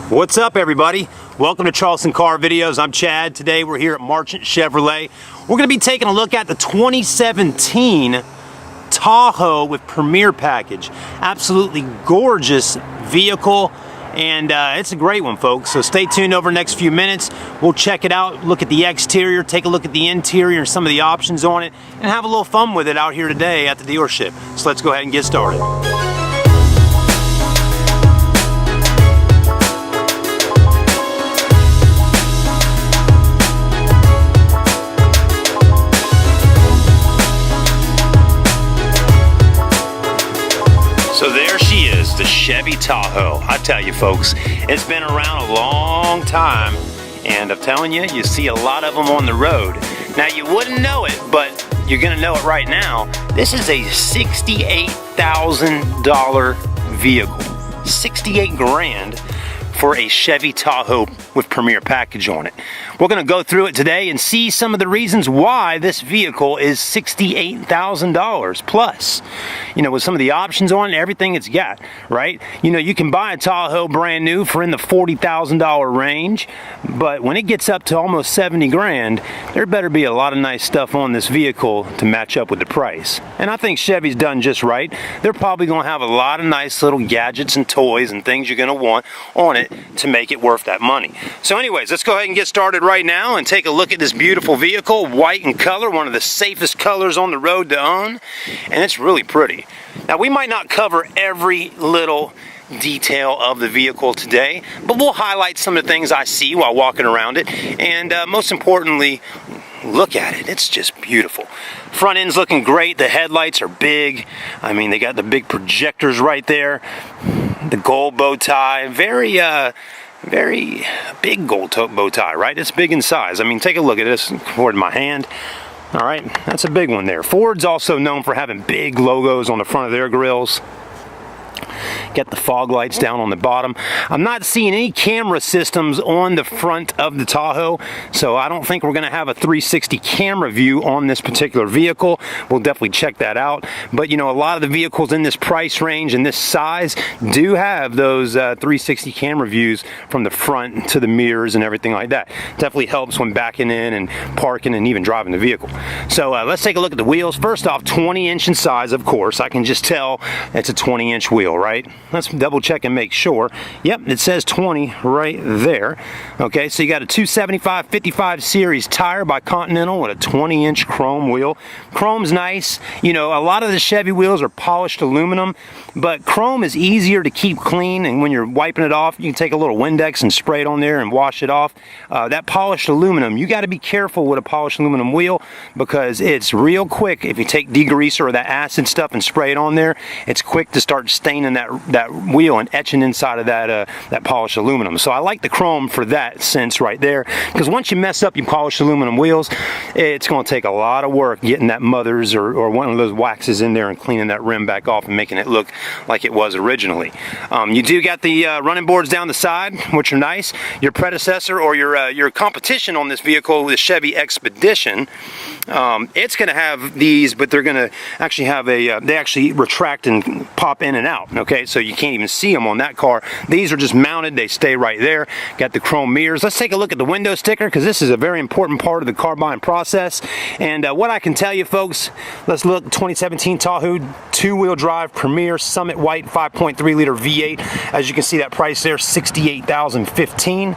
What's up, everybody? Welcome to Charleston Car Videos. I'm Chad. Today we're here at Marchant Chevrolet. We're going to be taking a look at the 2017 Tahoe with Premier Package. Absolutely gorgeous vehicle, and it's a great one, folks. So stay tuned over the next few minutes. We'll check it out, look at the exterior, take a look at the interior and some of the options on it, and have a little fun with it out here today at the dealership. So let's go ahead and get started. So there she is, the Chevy Tahoe. I tell you folks, it's been around a long time, and I'm telling you, you see a lot of them on the road. Now you wouldn't know it, but you're gonna know it right now. This is a $68,000 vehicle. 68 grand for a Chevy Tahoe with Premier Package on it. We're going to go through it today and see some of the reasons why this vehicle is $68,000 plus. You know, with some of the options on it, everything it's got, right? You know, you can buy a Tahoe brand new for in the $40,000 range, but when it gets up to almost 70 grand, there better be a lot of nice stuff on this vehicle to match up with the price. And I think Chevy's done just right. They're probably going to have a lot of nice little gadgets and toys and things you're going to want on it to make it worth that money. So anyways, let's go ahead and get started right now and take a look at this beautiful vehicle. White in color, one of the safest colors on the road to own, and it's really pretty. Now we might not cover every little detail of the vehicle today, but we'll highlight some of the things I see while walking around it, and most importantly, look at it. It's just beautiful. Front end's looking great. The headlights are big. I mean, they got the big projectors right there. The gold bow tie, very big gold bow tie, right? It's big in size. I mean, take a look at this toward my hand. All right, that's a big one there. Ford's also known for having big logos on the front of their grills. Get the fog lights down on the bottom. I'm not seeing any camera systems on the front of the Tahoe, so I don't think we're going to have a 360 camera view on this particular vehicle. We'll definitely check that out. But you know, a lot of the vehicles in this price range and this size do have those 360 camera views from the front to the mirrors and everything like that. Definitely helps when backing in and parking and even driving the vehicle. So let's take a look at the wheels. First off, 20-inch in size, of course. I can just tell it's a 20-inch wheel, right? Let's double check and make sure. Yep, it says 20 right there. Okay, so you got a 275/55 series tire by Continental with a 20-inch chrome wheel. Chrome's nice. You know, a lot of the Chevy wheels are polished aluminum, but chrome is easier to keep clean, and when you're wiping it off, you can take a little Windex and spray it on there and wash it off. That polished aluminum, you got to be careful with a polished aluminum wheel because it's real quick. If you take degreaser or that acid stuff and spray it on there, it's quick to start staining that wheel and etching inside of that polished aluminum. So I like the chrome for that sense right there, because once you mess up your polished aluminum wheels, it's going to take a lot of work getting that mothers or one of those waxes in there and cleaning that rim back off and making it look like it was originally. You do got the running boards down the side, which are nice. Your predecessor or your competition on this vehicle, the Chevy Expedition, it's going to have these, but they're going to actually have they actually retract and pop in and out. Okay, so you can't even see them on that car. These are just mounted, they stay right there. Got the chrome mirrors. Let's take a look at the window sticker, because this is a very important part of the car buying process. And what I can tell you, folks, let's look. 2017 Tahoe, two-wheel drive, Premier Summit White, 5.3 liter V8. As you can see, that price there, $68,015.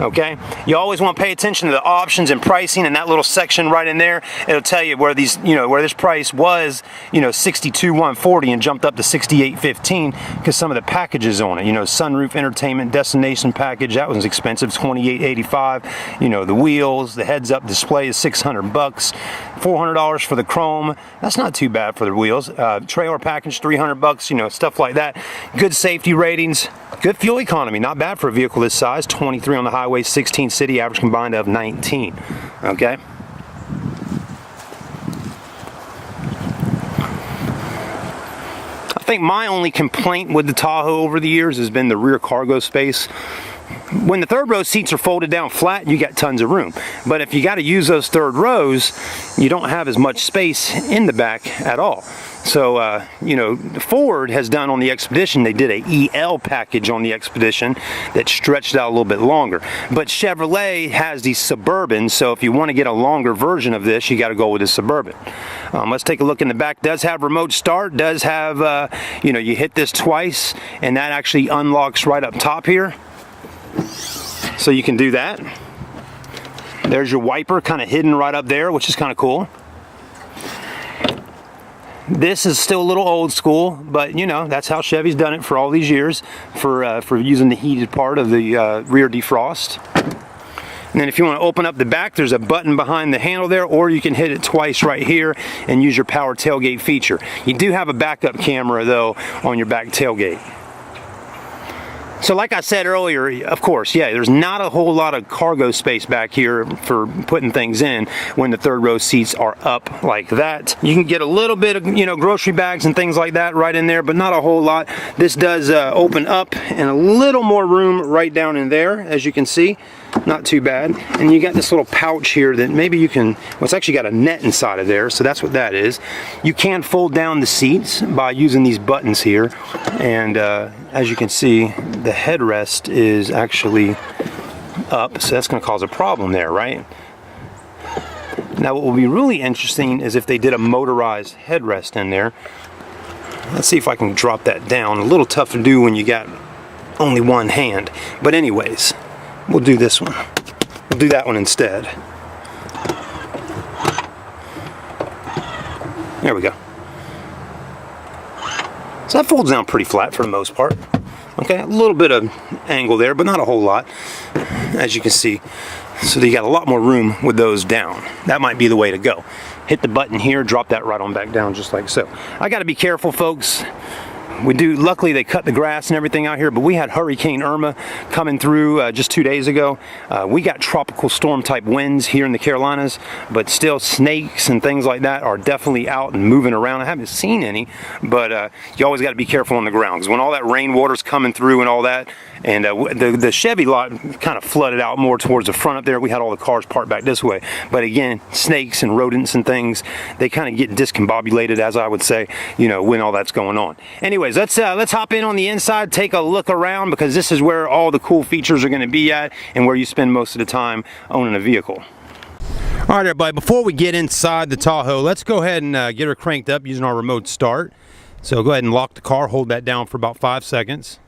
Okay, you always want to pay attention to the options and pricing, and that little section right in there, it'll tell you where these, you know, where this price was, you know, $62,140 and jumped up to $68,015 because some of the packages on it, you know, sunroof, entertainment, destination package, that was expensive, $28.85. You know, the wheels, the heads-up display is $600, $400 for the chrome. That's not too bad for the wheels. Trailer package, $300, you know, stuff like that. Good safety ratings, good fuel economy, not bad for a vehicle this size. 23 on the highway, 16 city, average combined of 19. Okay. I think my only complaint with the Tahoe over the years has been the rear cargo space. When the third row seats are folded down flat, you got tons of room. But if you got to use those third rows, you don't have as much space in the back at all. So, you know, Ford has done on the Expedition, they did a EL package on the Expedition that stretched out a little bit longer. But Chevrolet has these Suburbans, so if you want to get a longer version of this, you got to go with a Suburban. Let's take a look in the back. Does have remote start, does have, you know, you hit this twice, and that actually unlocks right up top here. So you can do that. There's your wiper kind of hidden right up there, which is kind of cool. This is still a little old school, but you know, that's how Chevy's done it for all these years, for using the heated part of the rear defrost. And then if you want to open up the back, there's a button behind the handle there, or you can hit it twice right here and use your power tailgate feature. You do have a backup camera though on your back tailgate. So like I said earlier, of course, yeah, there's not a whole lot of cargo space back here for putting things in when the third row seats are up like that. You can get a little bit of, you know, grocery bags and things like that right in there, but not a whole lot. This does open up and a little more room right down in there, as you can see. Not too bad. And you got this little pouch here that maybe you can, well, it's actually got a net inside of there, so that's what that is. You can fold down the seats by using these buttons here, and as you can see, the headrest is actually up, so that's going to cause a problem there, right? Now what will be really interesting is if they did a motorized headrest in there. Let's see if I can drop that down. A little tough to do when you got only one hand, but anyways, we'll do this one. We'll do that one instead. There we go. So that folds down pretty flat for the most part. Okay, a little bit of angle there, but not a whole lot, as you can see. So you got a lot more room with those down. That might be the way to go. Hit the button here, drop that right on back down just like so. I got to be careful, folks. Luckily they cut the grass and everything out here, but we had Hurricane Irma coming through just 2 days ago. We got tropical storm type winds here in the Carolinas, but still snakes and things like that are definitely out and moving around. I haven't seen any, but you always got to be careful on the ground, because when all that rainwater's coming through and all that, and the Chevy lot kind of flooded out more towards the front up there. We had all the cars parked back this way, but again, snakes and rodents and things, they kind of get discombobulated, as I would say, you know, when all that's going on. Anyways, let's hop in on the inside, take a look around, because this is where all the cool features are going to be at and where you spend most of the time owning a vehicle. All right, everybody, before we get inside the Tahoe, let's go ahead and get her cranked up using our remote start. So go ahead and lock the car, hold that down for about 5 seconds.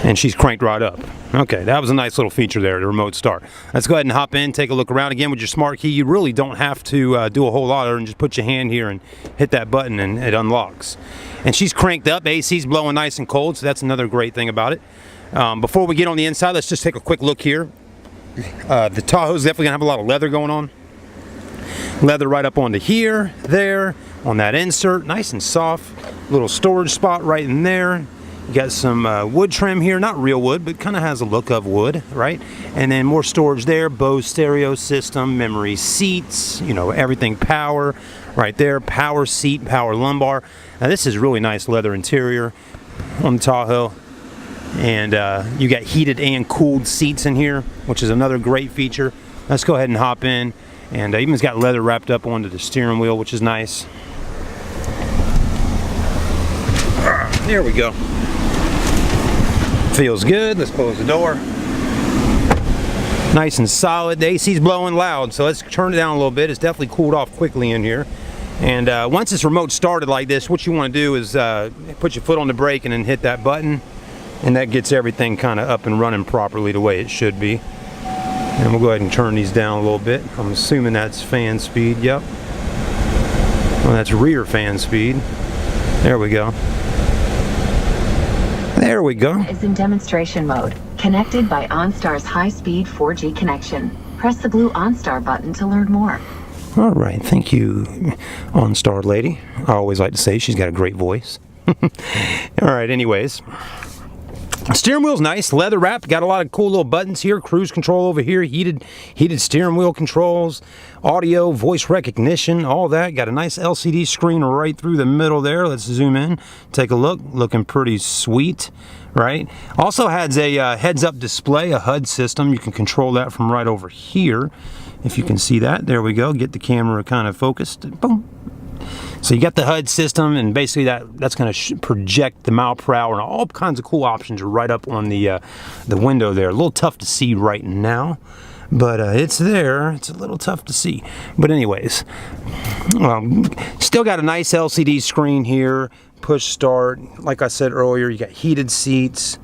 And she's cranked right up. Okay, that was a nice little feature there, the remote start. Let's go ahead and hop in, take a look around. Again, with your smart key, you really don't have to do a whole lot other than just put your hand here and hit that button and it unlocks. And she's cranked up, AC's blowing nice and cold, so that's another great thing about it. Before we get on the inside, let's just take a quick look here. The Tahoe's definitely gonna have a lot of leather going on. Leather right up onto here, there, on that insert, nice and soft. Little storage spot right in there. You got some wood trim here, not real wood, but kind of has a look of wood, right? And then more storage there, Bose stereo system, memory seats, you know, everything power right there, power seat, power lumbar. Now this is really nice leather interior on the Tahoe. And you got heated and cooled seats in here, which is another great feature. Let's go ahead and hop in. And even it's got leather wrapped up onto the steering wheel, which is nice. There we go. Feels good. Let's close the door. Nice and solid. The AC's blowing loud, so let's turn it down a little bit. It's definitely cooled off quickly in here. And once it's remote started like this, what you want to do is put your foot on the brake and then hit that button, and that gets everything kind of up and running properly the way it should be. And we'll go ahead and turn these down a little bit. I'm assuming that's fan speed. Yep. Well, that's rear fan speed. There we go. There we go. Is in demonstration mode, connected by OnStar's high-speed 4G connection. Press the blue OnStar button to learn more. All right, thank you, OnStar lady. I always like to say she's got a great voice. All right, anyways. Steering wheel's nice, leather wrapped, got a lot of cool little buttons here, cruise control over here, heated steering wheel controls, audio, voice recognition, all that. Got a nice LCD screen right through the middle there. Let's zoom in, take a look, looking pretty sweet, right? Also has a heads-up display, a HUD system. You can control that from right over here, if you can see that. There we go, get the camera kind of focused, boom. So you got the HUD system, and basically that's going to project the mile per hour, and all kinds of cool options are right up on the window there. A little tough to see right now, but it's there. It's a little tough to see, but anyways, still got a nice LCD screen here. Push start. Like I said earlier, you got heated seats.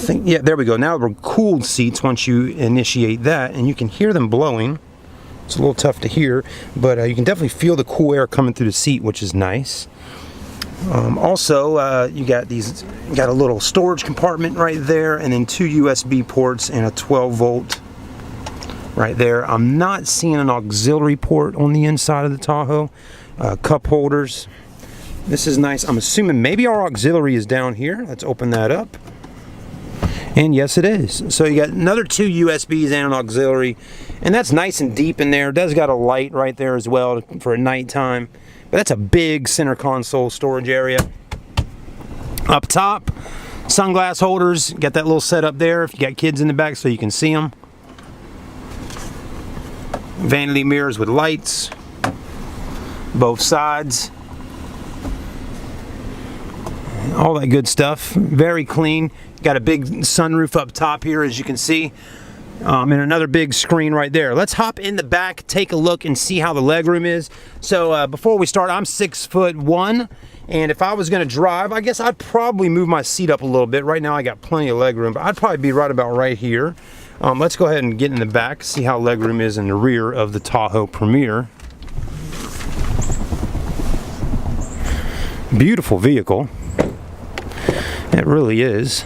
Yeah, there we go. Now we're cooled seats once you initiate that, and you can hear them blowing. It's a little tough to hear, but you can definitely feel the cool air coming through the seat, which is nice. Also, you got a little storage compartment right there, and then 2 USB ports and a 12-volt right there. I'm not seeing an auxiliary port on the inside of the Tahoe. Cup holders. This is nice. I'm assuming maybe our auxiliary is down here. Let's open that up. And yes, it is. So you got another 2 USBs and an auxiliary, and that's nice and deep in there. It does got a light right there as well for nighttime. But that's a big center console storage area. Up top, sunglass holders. Got that little setup there if you got kids in the back so you can see them. Vanity mirrors with lights, both sides. All that good stuff. Very clean. Got a big sunroof up top here, as you can see, and another big screen right there. Let's hop in the back, take a look, and see how the legroom is. So before we start, I'm 6'1", and if I was going to drive, I guess I'd probably move my seat up a little bit. Right now I got plenty of legroom, but I'd probably be right about right here. Let's go ahead and get in the back, see how legroom is in the rear of the Tahoe Premier. Beautiful vehicle. It really is.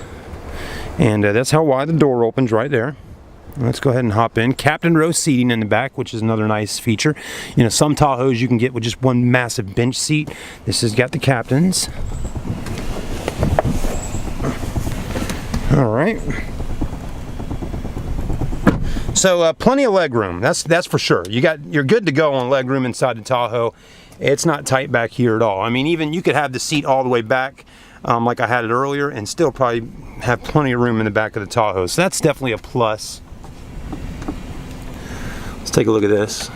And that's how wide the door opens right there. Let's go ahead and hop in. Captain row seating in the back, which is another nice feature. You know, some Tahoes you can get with just one massive bench seat. This has got the captain's. All right. So plenty of leg room. That's for sure. You're good to go on leg room inside the Tahoe. It's not tight back here at all. I mean, even you could have the seat all the way back, like I had it earlier, and still probably have plenty of room in the back of the Tahoe. So that's definitely a plus. Let's take a look at this.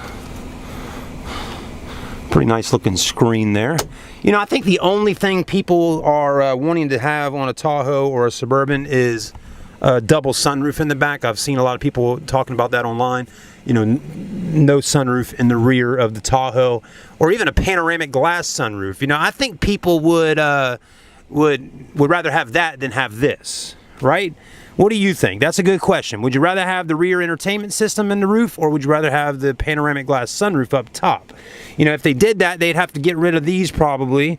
Pretty nice looking screen there. You know, I think the only thing people are wanting to have on a Tahoe or a Suburban is a double sunroof in the back. I've seen a lot of people talking about that online. You know, no sunroof in the rear of the Tahoe, or even a panoramic glass sunroof. You know, I think people would rather have that than have this, right? What do you think? That's a good question. Would you rather have the rear entertainment system in the roof, or would you rather have the panoramic glass sunroof up top? You know, if they did that, they'd have to get rid of these probably,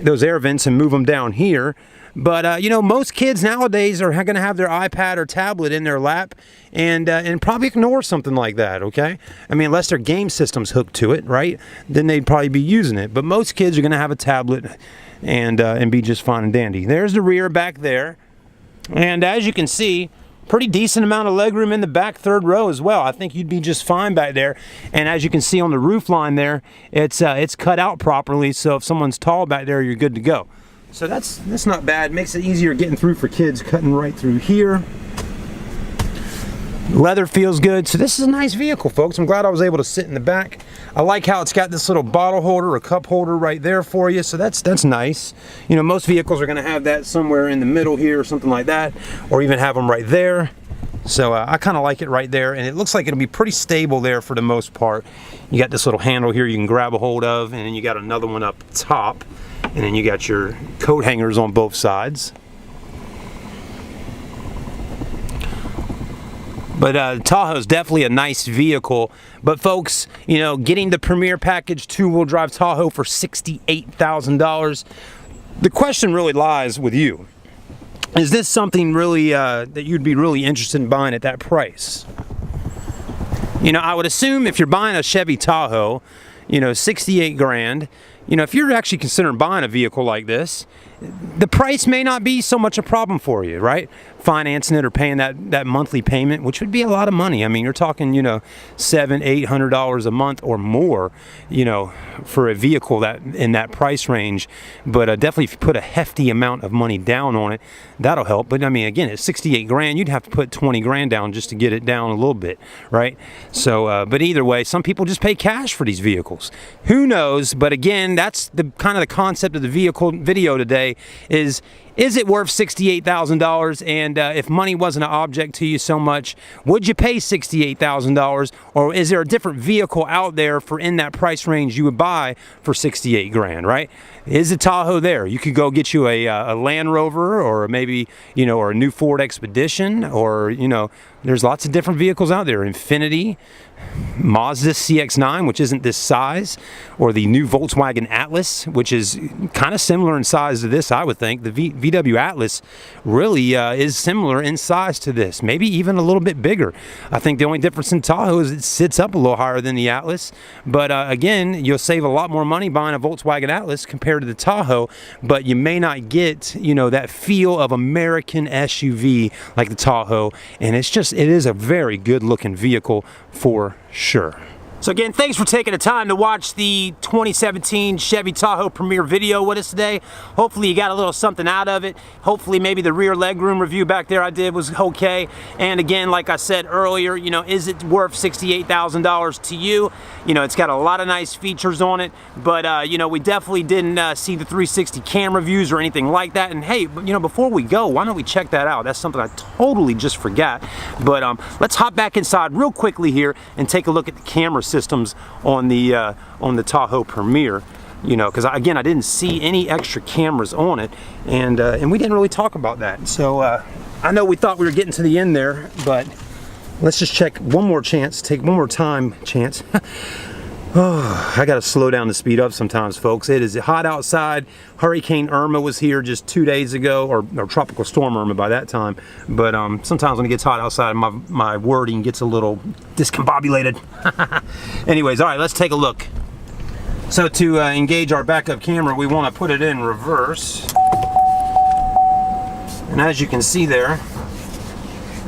those air vents, and move them down here. But you know, most kids nowadays are going to have their iPad or tablet in their lap, and probably ignore something like that. Okay, I mean, unless their game system's hooked to it, right? Then they'd probably be using it. But most kids are going to have a tablet and be just fine and dandy. There's the rear back there, and as you can see, pretty decent amount of legroom in the back third row as well. I think you'd be just fine back there. And as you can see on the roof line there, it's cut out properly, so if someone's tall back there, you're good to go. So that's not bad. Makes it easier getting through for kids, cutting right through here. Leather feels good. So this is a nice vehicle, folks. I'm glad I was able to sit in the back. I like how it's got this little bottle holder or cup holder right there for you. So that's nice. You know, most vehicles are going to have that somewhere in the middle here or something like that, or even have them right there. So I kind of like it right there, and it looks like it'll be pretty stable there for the most part. You got this little handle here you can grab a hold of, and then you got another one up top. And then you got your coat hangers on both sides. But Tahoe's definitely a nice vehicle. But folks, you know, getting the Premier Package 2-wheel drive Tahoe for $68,000, the question really lies with you. Is this something really that you'd be really interested in buying at that price? You know, I would assume if you're buying a Chevy Tahoe, you know, 68 grand. You know, if you're actually considering buying a vehicle like this, the price may not be so much a problem for you, right? Financing it or paying that monthly payment, which would be a lot of money. I mean, you're talking, you know, $700-800 a month or more, you know, for a vehicle that in that price range. But definitely, if you put a hefty amount of money down on it, that'll help. But I mean, again, at 68 grand, you'd have to put 20 grand down just to get it down a little bit, right? So, but either way, some people just pay cash for these vehicles. Who knows? But again, that's the kind of the concept of the vehicle video today. Is it worth $68,000? And if money wasn't an object to you so much, would you pay $68,000? Or is there a different vehicle out there for in that price range you would buy for 68 grand, right? Is a Tahoe there? You could go get you a Land Rover, or maybe, you know, or a new Ford Expedition, or, you know, there's lots of different vehicles out there. Infiniti, Mazda CX-9, which isn't this size, or the new Volkswagen Atlas, which is kind of similar in size to this, I would think. The VW Atlas really is similar in size to this, maybe even a little bit bigger. I think the only difference in Tahoe is it sits up a little higher than the Atlas, but again, you'll save a lot more money buying a Volkswagen Atlas compared to the Tahoe, but you may not get, you know, that feel of American SUV like the Tahoe, and it is a very good looking vehicle for sure. So again, thanks for taking the time to watch the 2017 Chevy Tahoe premiere video with us today. Hopefully you got a little something out of it. Hopefully maybe the rear legroom review back there I did was okay. And again, like I said earlier, you know, is it worth $68,000 to you? You know, it's got a lot of nice features on it, but you know, we definitely didn't see the 360 camera views or anything like that. And hey, you know, before we go, why don't we check that out? That's something I totally just forgot. But let's hop back inside real quickly here and take a look at the camera systems on the Tahoe Premiere, you know, because again, I didn't see any extra cameras on it, and we didn't really talk about that. So I know we thought we were getting to the end there, but let's just check one more chance, take one more time chance. Oh, I gotta slow down the speed up sometimes, folks. It is hot outside. Hurricane Irma was here just 2 days ago, or Tropical Storm Irma by that time. But sometimes when it gets hot outside, my wording gets a little discombobulated. Anyways, all right, let's take a look. So to engage our backup camera, we want to put it in reverse. And as you can see there,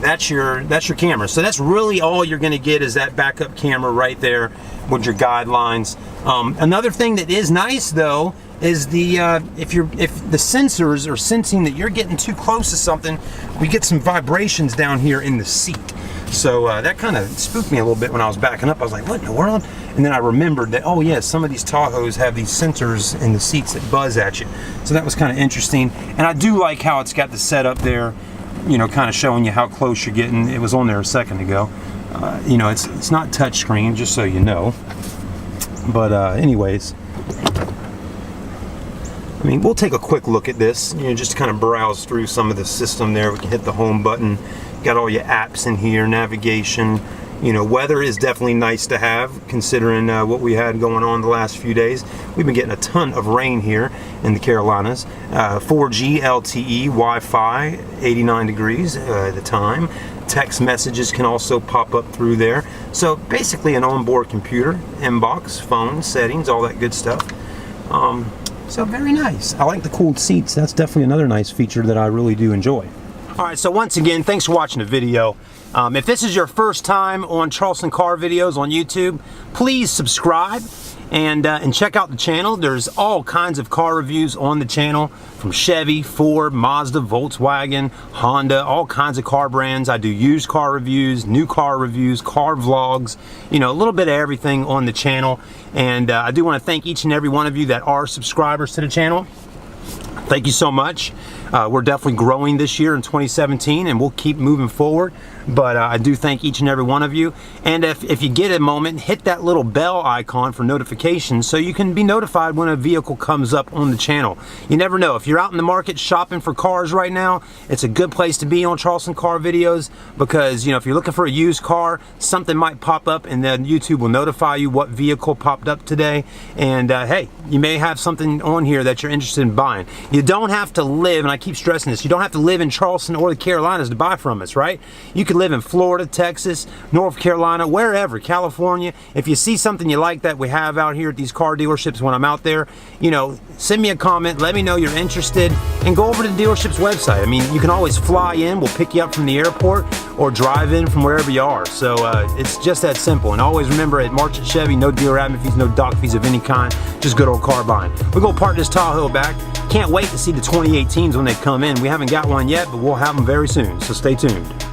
that's your camera. So that's really all you're going to get is that backup camera right there with your guidelines. Another thing that is nice though is the if the sensors are sensing that you're getting too close to something, we get some vibrations down here in the seat. So that kind of spooked me a little bit when I was backing up. I was like, what in the world? And then I remembered that, oh yeah, some of these Tahoes have these sensors in the seats that buzz at you. So that was kind of interesting. And I do like how it's got the setup there, you know, kind of showing you how close you're getting. It was on there a second ago. You know, it's not touch screen, just so you know. But anyways, I mean, we'll take a quick look at this, you know, just to kind of browse through some of the system there. We can hit the home button. Got all your apps in here, navigation. You know, weather is definitely nice to have, considering what we had going on the last few days. We've been getting a ton of rain here in the Carolinas. 4G LTE Wi-Fi, 89 degrees at the time. Text messages can also pop up through there. So basically an onboard computer, inbox, phone, settings, all that good stuff. So very nice. I like the cooled seats. That's definitely another nice feature that I really do enjoy. All right, so once again, thanks for watching the video. If this is your first time on Charleston Car videos on YouTube, please subscribe and check out the channel. There's all kinds of car reviews on the channel, from Chevy, Ford, Mazda, Volkswagen, Honda, all kinds of car brands. I do used car reviews, new car reviews, car vlogs, you know, a little bit of everything on the channel. And I do want to thank each and every one of you that are subscribers to the channel. Thank you so much. We're definitely growing this year in 2017, and we'll keep moving forward. But I do thank each and every one of you. And if you get a moment, hit that little bell icon for notifications so you can be notified when a vehicle comes up on the channel. You never know. If you're out in the market shopping for cars right now, it's a good place to be on Charleston Car videos, because, you know, if you're looking for a used car, something might pop up and then YouTube will notify you what vehicle popped up today. And hey, you may have something on here that you're interested in buying. You don't have to live, and I keep stressing this, you don't have to live in Charleston or the Carolinas to buy from us, right? You could live in Florida, Texas, North Carolina, wherever, California. If you see something you like that we have out here at these car dealerships when I'm out there, you know, send me a comment, let me know you're interested, and go over to the dealership's website. I mean, you can always fly in, we'll pick you up from the airport, or drive in from wherever you are. So it's just that simple. And always remember, at Marchant Chevy, no dealer admin fees, no doc fees of any kind, just good old car buying. We're gonna park this Tahoe back. Can't wait to see the 2018s when they come in. We haven't got one yet, but we'll have them very soon, so stay tuned.